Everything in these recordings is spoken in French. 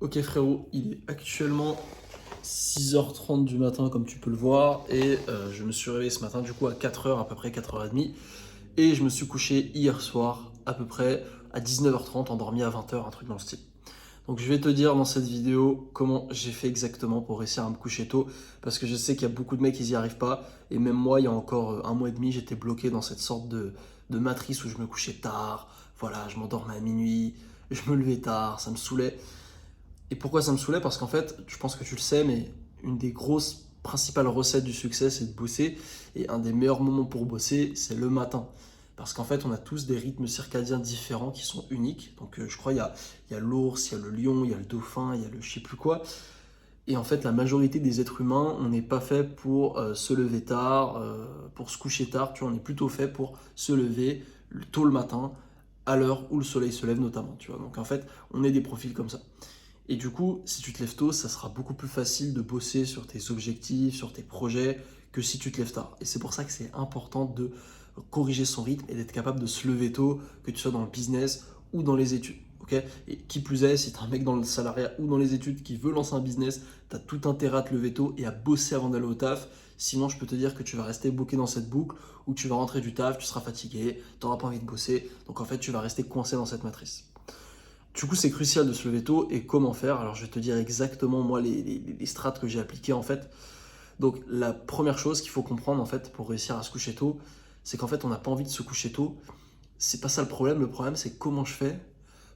Ok frérot, il est actuellement 6h30 du matin comme tu peux le voir et je me suis réveillé ce matin du coup à 4h à peu près 4h30 et je me suis couché hier soir à peu près à 19h30 endormi à 20h, un truc dans le style. Donc je vais te dire dans cette vidéo comment j'ai fait exactement pour réussir à me coucher tôt parce que je sais qu'il y a beaucoup de mecs qui n'y arrivent pas et même moi il y a encore un mois et demi j'étais bloqué dans cette sorte de matrice où je me couchais tard, voilà je m'endormais à minuit, je me levais tard, ça me saoulait. Et pourquoi ça me saoulait? Parce qu'en fait, je pense que tu le sais, mais une des grosses principales recettes du succès, c'est de bosser. Et un des meilleurs moments pour bosser, c'est le matin. Parce qu'en fait, on a tous des rythmes circadiens différents qui sont uniques. Donc, je crois il y a l'ours, il y a le lion, il y a le dauphin, il y a le je sais plus quoi. Et en fait, la majorité des êtres humains, on n'est pas fait pour se lever tard, pour se coucher tard. Tu vois, on est plutôt fait pour se lever tôt le matin, à l'heure où le soleil se lève notamment. Tu vois. Donc, en fait, on est des profils comme ça. Et du coup, si tu te lèves tôt, ça sera beaucoup plus facile de bosser sur tes objectifs, sur tes projets, que si tu te lèves tard. Et c'est pour ça que c'est important de corriger son rythme et d'être capable de se lever tôt, que tu sois dans le business ou dans les études. Ok. Et qui plus est, si tu es un mec dans le salariat ou dans les études qui veut lancer un business, tu as tout intérêt à te lever tôt et à bosser avant d'aller au taf. Sinon, je peux te dire que tu vas rester bloqué dans cette boucle où tu vas rentrer du taf, tu seras fatigué, tu n'auras pas envie de bosser. Donc en fait, tu vas rester coincé dans cette matrice. Du coup, c'est crucial de se lever tôt et comment faire. Alors, je vais te dire exactement, moi, les strates que j'ai appliquées en fait. Donc, la première chose qu'il faut comprendre en fait pour réussir à se coucher tôt, c'est qu'en fait, on n'a pas envie de se coucher tôt. C'est pas ça le problème. Le problème, c'est comment je fais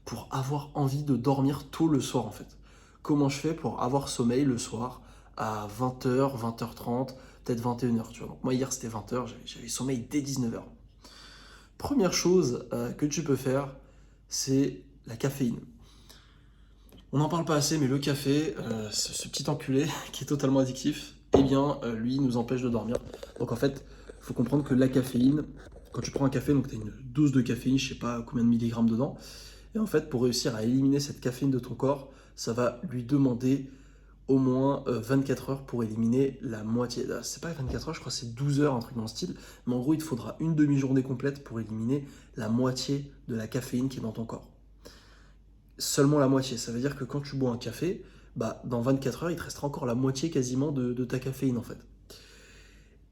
pour avoir envie de dormir tôt le soir en fait. Comment je fais pour avoir sommeil le soir à 20h, 20h30, peut-être 21h, tu vois. Donc, moi, hier, c'était 20h, j'avais sommeil dès 19h. Première chose que tu peux faire, c'est la caféine. On n'en parle pas assez, mais le café, ce petit enculé qui est totalement addictif, eh bien, lui, nous empêche de dormir. Donc en fait, il faut comprendre que la caféine, quand tu prends un café, donc tu as une dose de caféine, je sais pas combien de milligrammes dedans, et en fait, pour réussir à éliminer cette caféine de ton corps, ça va lui demander au moins 24 heures pour éliminer la moitié. C'est pas 24 heures, je crois que c'est 12 heures, un truc dans le style, mais en gros, il te faudra une demi-journée complète pour éliminer la moitié de la caféine qui est dans ton corps. Seulement la moitié. Ça veut dire que quand tu bois un café, bah, dans 24 heures, il te restera encore la moitié quasiment de ta caféine en fait.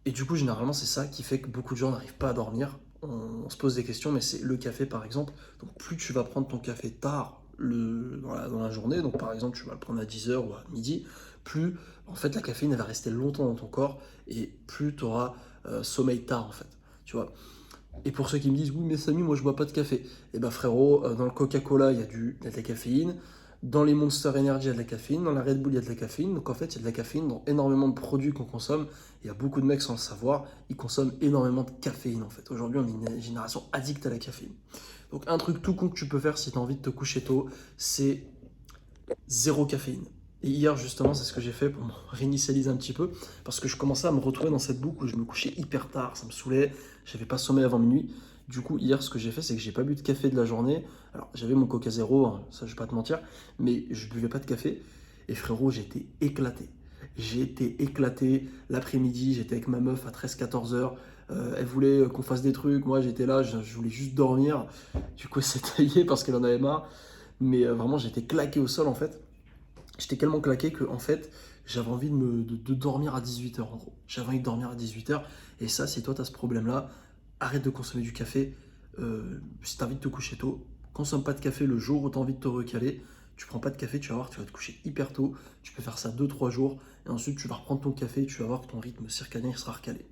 Et du coup, généralement, c'est ça qui fait que beaucoup de gens n'arrivent pas à dormir. On se pose des questions, mais c'est le café par exemple. Donc, plus tu vas prendre ton café tard dans la journée, donc par exemple, tu vas le prendre à 10 heures ou à midi, plus en fait la caféine elle va rester longtemps dans ton corps et plus tu auras sommeil tard en fait. Tu vois. Et pour ceux qui me disent, oui, mais Samy, moi je bois pas de café. Eh ben frérot, dans le Coca-Cola, il y a de la caféine. Dans les Monster Energy, il y a de la caféine. Dans la Red Bull, il y a de la caféine. Donc en fait, il y a de la caféine dans énormément de produits qu'on consomme. Il y a beaucoup de mecs sans le savoir, ils consomment énormément de caféine en fait. Aujourd'hui, on est une génération addicte à la caféine. Donc un truc tout con que tu peux faire si tu as envie de te coucher tôt, c'est zéro caféine. Et hier, justement, c'est ce que j'ai fait pour me réinitialiser un petit peu, parce que je commençais à me retrouver dans cette boucle où je me couchais hyper tard, ça me saoulait, j'avais pas sommeil avant minuit. Du coup, hier, ce que j'ai fait, c'est que j'ai pas bu de café de la journée. Alors, j'avais mon Coca Zéro, hein, ça je vais pas te mentir, mais je buvais pas de café. Et frérot, j'étais éclaté. J'ai été éclaté l'après-midi, j'étais avec ma meuf à 13-14 heures. Elle voulait qu'on fasse des trucs, moi j'étais là, je voulais juste dormir. Du coup, c'est taillé parce qu'elle en avait marre. Mais vraiment, j'étais claqué au sol en fait. J'étais tellement claqué que en fait, j'avais envie de dormir à 18h en gros. J'avais envie de dormir à 18h. Et ça, si toi tu as ce problème-là, arrête de consommer du café. Si tu as envie de te coucher tôt, consomme pas de café le jour où tu as envie de te recaler. Tu prends pas de café, tu vas voir, tu vas te coucher hyper tôt. Tu peux faire ça 2-3 jours. Et ensuite, tu vas reprendre ton café et tu vas voir que ton rythme circadien sera recalé.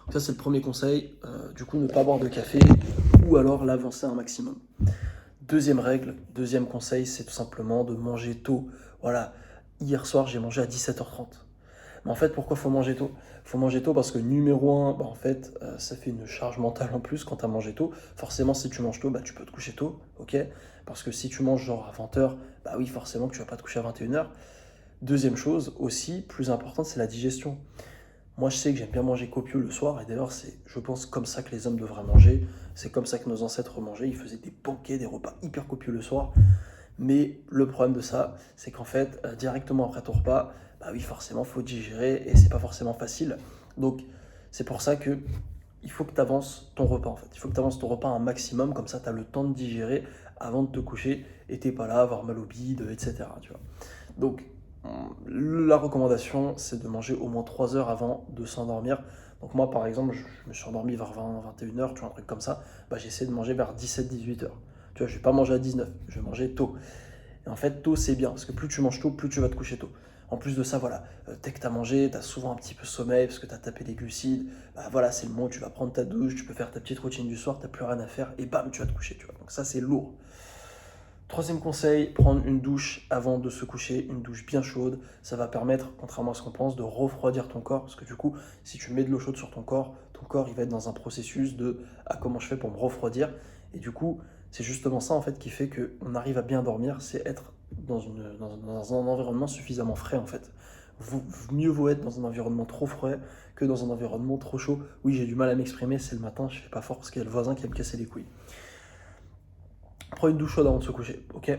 Donc ça, c'est le premier conseil. Du coup, ne pas boire de café ou alors l'avancer un maximum. Deuxième règle, deuxième conseil, c'est tout simplement de manger tôt. Voilà, hier soir, j'ai mangé à 17h30. Mais en fait, pourquoi faut manger tôt? Faut manger tôt parce que numéro un, bah en fait, ça fait une charge mentale en plus quand tu as mangé tôt. Forcément, si tu manges tôt, bah tu peux te coucher tôt, ok? Parce que si tu manges genre à 20h, bah oui, forcément que tu vas pas te coucher à 21h. Deuxième chose aussi, plus importante, c'est la digestion. Moi, je sais que j'aime bien manger copieux le soir, et d'ailleurs, c'est, je pense, comme ça que les hommes devraient manger. C'est comme ça que nos ancêtres mangeaient. Ils faisaient des banquets, des repas hyper copieux le soir. Mais le problème de ça, c'est qu'en fait, directement après ton repas, bah oui, forcément, il faut digérer et c'est pas forcément facile. Donc, c'est pour ça que il faut que tu avances ton repas en fait. Il faut que tu avances ton repas un maximum, comme ça, tu as le temps de digérer avant de te coucher et t'es pas là à avoir mal au bide, etc. Tu vois. Donc, la recommandation, c'est de manger au moins 3 heures avant de s'endormir. Donc moi, par exemple, je me suis endormi vers 20, 21 heures, tu vois, un truc comme ça. Bah, j'essaie de manger vers 17, 18 heures. Tu vois, je vais pas manger à 19, je vais manger tôt. Et en fait, tôt, c'est bien, parce que plus tu manges tôt, plus tu vas te coucher tôt. En plus de ça, voilà, dès que tu as mangé, tu as souvent un petit peu sommeil, parce que tu as tapé les glucides. Bah voilà, c'est le moment où tu vas prendre ta douche, tu peux faire ta petite routine du soir, tu n'as plus rien à faire, et bam, tu vas te coucher, tu vois. Donc ça, c'est lourd. Troisième conseil, prendre une douche avant de se coucher, une douche bien chaude. Ça va permettre, contrairement à ce qu'on pense, de refroidir ton corps. Parce que du coup, si tu mets de l'eau chaude sur ton corps, il va être dans un processus de comment je fais pour me refroidir. Et du coup, c'est justement ça en fait qui fait qu'on arrive à bien dormir, c'est être dans un environnement suffisamment frais en fait. Mieux vaut être dans un environnement trop frais que dans un environnement trop chaud. Oui, j'ai du mal à m'exprimer, c'est le matin, je fais pas fort parce qu'il y a le voisin qui va me casser les couilles. Prends une douche chaude avant de se coucher, ok.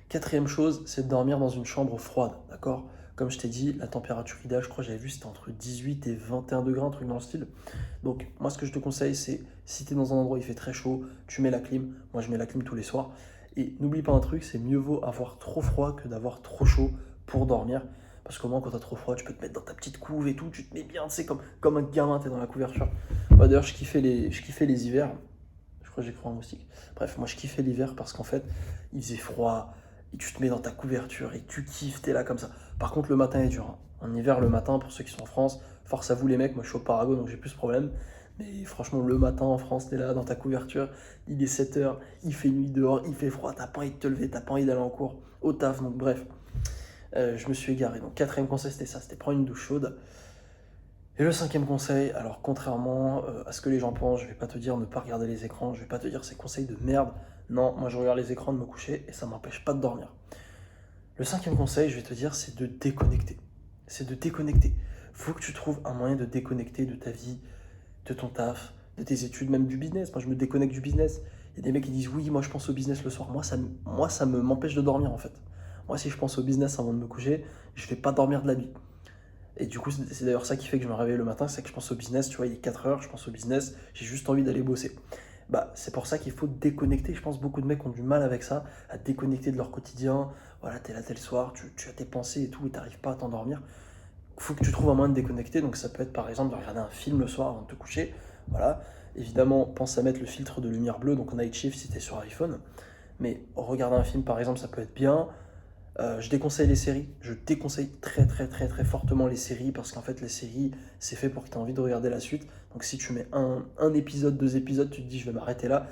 Quatrième chose, c'est de dormir dans une chambre froide, d'accord. Comme je t'ai dit, la température idéale, je crois que j'avais vu, c'était entre 18 et 21 degrés, un truc dans le style. Donc, moi, ce que je te conseille, c'est si tu es dans un endroit où il fait très chaud, tu mets la clim. Moi, je mets la clim tous les soirs. Et n'oublie pas un truc, c'est mieux vaut avoir trop froid que d'avoir trop chaud pour dormir. Parce qu'au moins, quand t'as trop froid, tu peux te mettre dans ta petite couve et tout, tu te mets bien, tu sais, comme un gamin, t'es dans la couverture. Moi, d'ailleurs, je kiffais les hivers. Je crois que j'ai cru un moustique. Bref, moi je kiffais l'hiver parce qu'en fait, il faisait froid, et tu te mets dans ta couverture et tu kiffes, t'es là comme ça. Par contre, le matin est dur, hein. En hiver, le matin, pour ceux qui sont en France, force à vous les mecs, moi je suis au Paraguay donc j'ai plus ce problème. Mais franchement, le matin en France, t'es là dans ta couverture, il est 7 heures, il fait nuit dehors, il fait froid, t'as pas envie de te lever, t'as pas envie d'aller en cours, au taf, donc bref. Je me suis égaré. Donc, quatrième conseil, c'était ça, c'était prendre une douche chaude. Et le cinquième conseil, alors contrairement à ce que les gens pensent, je vais pas te dire ne pas regarder les écrans, je vais pas te dire ces conseils de merde. Non, moi je regarde les écrans de me coucher et ça m'empêche pas de dormir. Le cinquième conseil, je vais te dire, c'est de déconnecter. C'est de déconnecter. Faut que tu trouves un moyen de déconnecter de ta vie, de ton taf, de tes études, même du business. Moi je me déconnecte du business. Il y a des mecs qui disent oui, moi je pense au business le soir. Moi ça m'empêche de dormir en fait. Moi si je pense au business avant de me coucher, je vais pas dormir de la nuit. Et du coup, c'est d'ailleurs ça qui fait que je me réveille le matin, c'est que je pense au business, tu vois, il est 4 heures, je pense au business, j'ai juste envie d'aller bosser. Bah, c'est pour ça qu'il faut déconnecter. Je pense que beaucoup de mecs ont du mal avec ça, à déconnecter de leur quotidien. Voilà, t'es là tel soir, tu as tes pensées et tout, et t'arrives pas à t'endormir. Il faut que tu trouves un moyen de déconnecter. Donc ça peut être par exemple de regarder un film le soir avant de te coucher. Voilà. Évidemment, pense à mettre le filtre de lumière bleue, donc night shift si t'es sur iPhone. Mais regarder un film par exemple, ça peut être bien. Je déconseille les séries. Je déconseille très très très très fortement les séries parce qu'en fait les séries c'est fait pour que tu aies envie de regarder la suite. Donc si tu mets un épisode, 2 épisodes, tu te dis je vais m'arrêter là,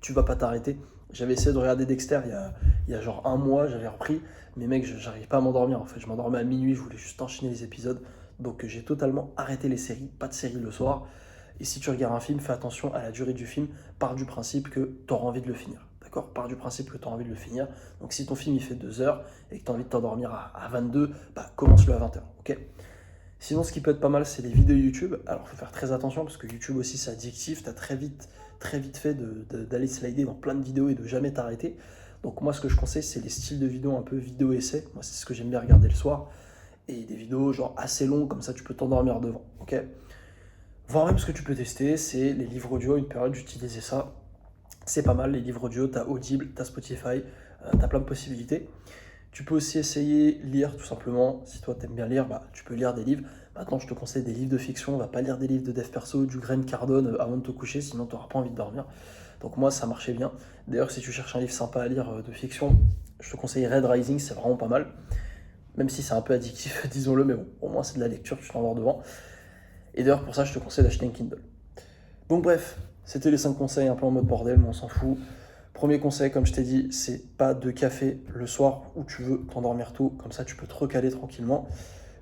tu vas pas t'arrêter. J'avais essayé de regarder Dexter il y a genre un mois, j'avais repris, mais mec j'arrivais pas à m'endormir en fait. Je m'endormais à minuit, je voulais juste enchaîner les épisodes. Donc j'ai totalement arrêté les séries, pas de séries le soir. Et si tu regardes un film, fais attention à la durée du film, pars du principe que tu auras envie de le finir. D'accord. Pars du principe que tu as envie de le finir. Donc si ton film il fait 2 heures et que tu as envie de t'endormir à 22, bah commence-le à 20 heures. Ok. Sinon, ce qui peut être pas mal, c'est les vidéos YouTube. Alors, il faut faire très attention parce que YouTube aussi, c'est addictif. Tu as très vite fait d'aller slider dans plein de vidéos et de jamais t'arrêter. Donc, moi, ce que je conseille, c'est les styles de vidéos un peu vidéo-essai. Moi, c'est ce que j'aime bien regarder le soir. Et des vidéos genre assez longues, comme ça, tu peux t'endormir devant. Ok. Voire même ce que tu peux tester, c'est les livres audio. Une période, j'utilisais ça. C'est pas mal, les livres audio. Tu as Audible, tu as Spotify, tu as plein de possibilités. Tu peux aussi essayer lire tout simplement. Si toi t'aimes bien lire, bah, tu peux lire des livres. Maintenant, je te conseille des livres de fiction. On va pas lire des livres de dev perso, du Grant Cardone avant de te coucher, sinon tu n'auras pas envie de dormir. Donc moi, ça marchait bien. D'ailleurs, si tu cherches un livre sympa à lire de fiction, je te conseille Red Rising, c'est vraiment pas mal. Même si c'est un peu addictif, disons-le, mais bon, au moins c'est de la lecture, tu t'endors devant. Et d'ailleurs, pour ça, je te conseille d'acheter un Kindle. Donc bref, c'était les 5 conseils un peu en mode bordel, mais on s'en fout. Premier conseil, comme je t'ai dit, c'est pas de café le soir où tu veux t'endormir tôt, comme ça tu peux te recaler tranquillement.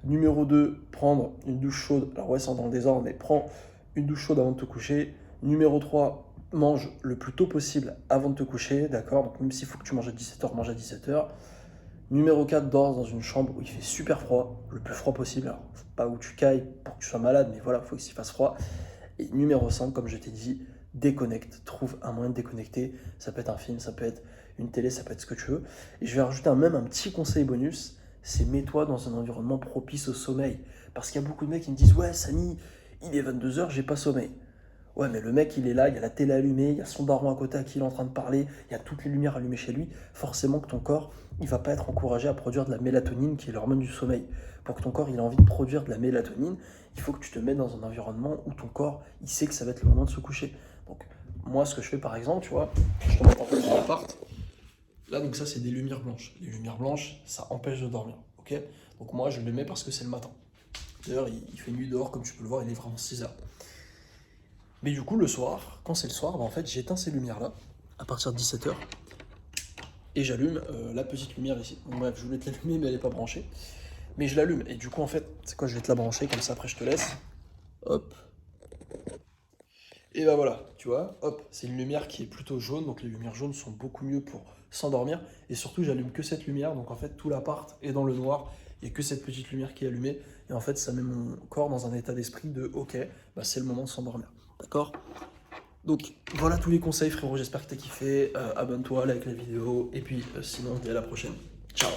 Numéro 2, prendre une douche chaude. Alors ouais, c'est dans le désordre, mais prends une douche chaude avant de te coucher. Numéro 3, mange le plus tôt possible avant de te coucher, d'accord. Donc même s'il faut que tu manges à 17 heures, mange à 17 heures. Numéro 4, dors dans une chambre où il fait super froid, le plus froid possible. Alors, faut pas où tu cailles pour que tu sois malade, mais voilà, il faut qu'il fasse froid. Et numéro 5, comme je t'ai dit, déconnecte, trouve un moyen de déconnecter. Ça peut être un film, ça peut être une télé, ça peut être ce que tu veux. Et je vais rajouter même un petit conseil bonus, c'est mets-toi dans un environnement propice au sommeil. Parce qu'il y a beaucoup de mecs qui me disent « Ouais, Samy, il est 22 heures, j'ai pas sommeil. » Ouais, mais le mec, il est là, il y a la télé allumée, il y a son daron à côté à qui il est en train de parler, il y a toutes les lumières allumées chez lui. Forcément que ton corps, il va pas être encouragé à produire de la mélatonine, qui est l'hormone du sommeil. Pour que ton corps, il ait envie de produire de la mélatonine, il faut que tu te mettes dans un environnement où ton corps, il sait que ça va être le moment de se coucher. Donc, moi, ce que je fais par exemple, tu vois, je te montre un peu dans l'appart. Là, donc ça, c'est des lumières blanches. Les lumières blanches, ça empêche de dormir, ok? Donc moi, je les mets parce que c'est le matin. D'ailleurs, il fait nuit dehors, comme tu peux le voir, il est vraiment 6 heures. Mais du coup, le soir, quand c'est le soir, bah, en fait, j'éteins ces lumières-là, à partir de 17 h, et j'allume la petite lumière ici. Donc, bref, je voulais te l'allumer, mais elle n'est pas branchée. Mais je l'allume, et du coup, en fait, c'est quoi, je vais te la brancher, comme ça, après, je te laisse. Hop. Et bah voilà, tu vois, hop, c'est une lumière qui est plutôt jaune, donc les lumières jaunes sont beaucoup mieux pour s'endormir. Et surtout, j'allume que cette lumière, donc en fait, tout l'appart est dans le noir, il n'y a que cette petite lumière qui est allumée. Et en fait, ça met mon corps dans un état d'esprit de ok, bah, c'est le moment de s'endormir. D'accord? Donc voilà tous les conseils, frérot, j'espère que t'as kiffé. Abonne-toi, like la vidéo, et puis sinon, on se dit à la prochaine. Ciao!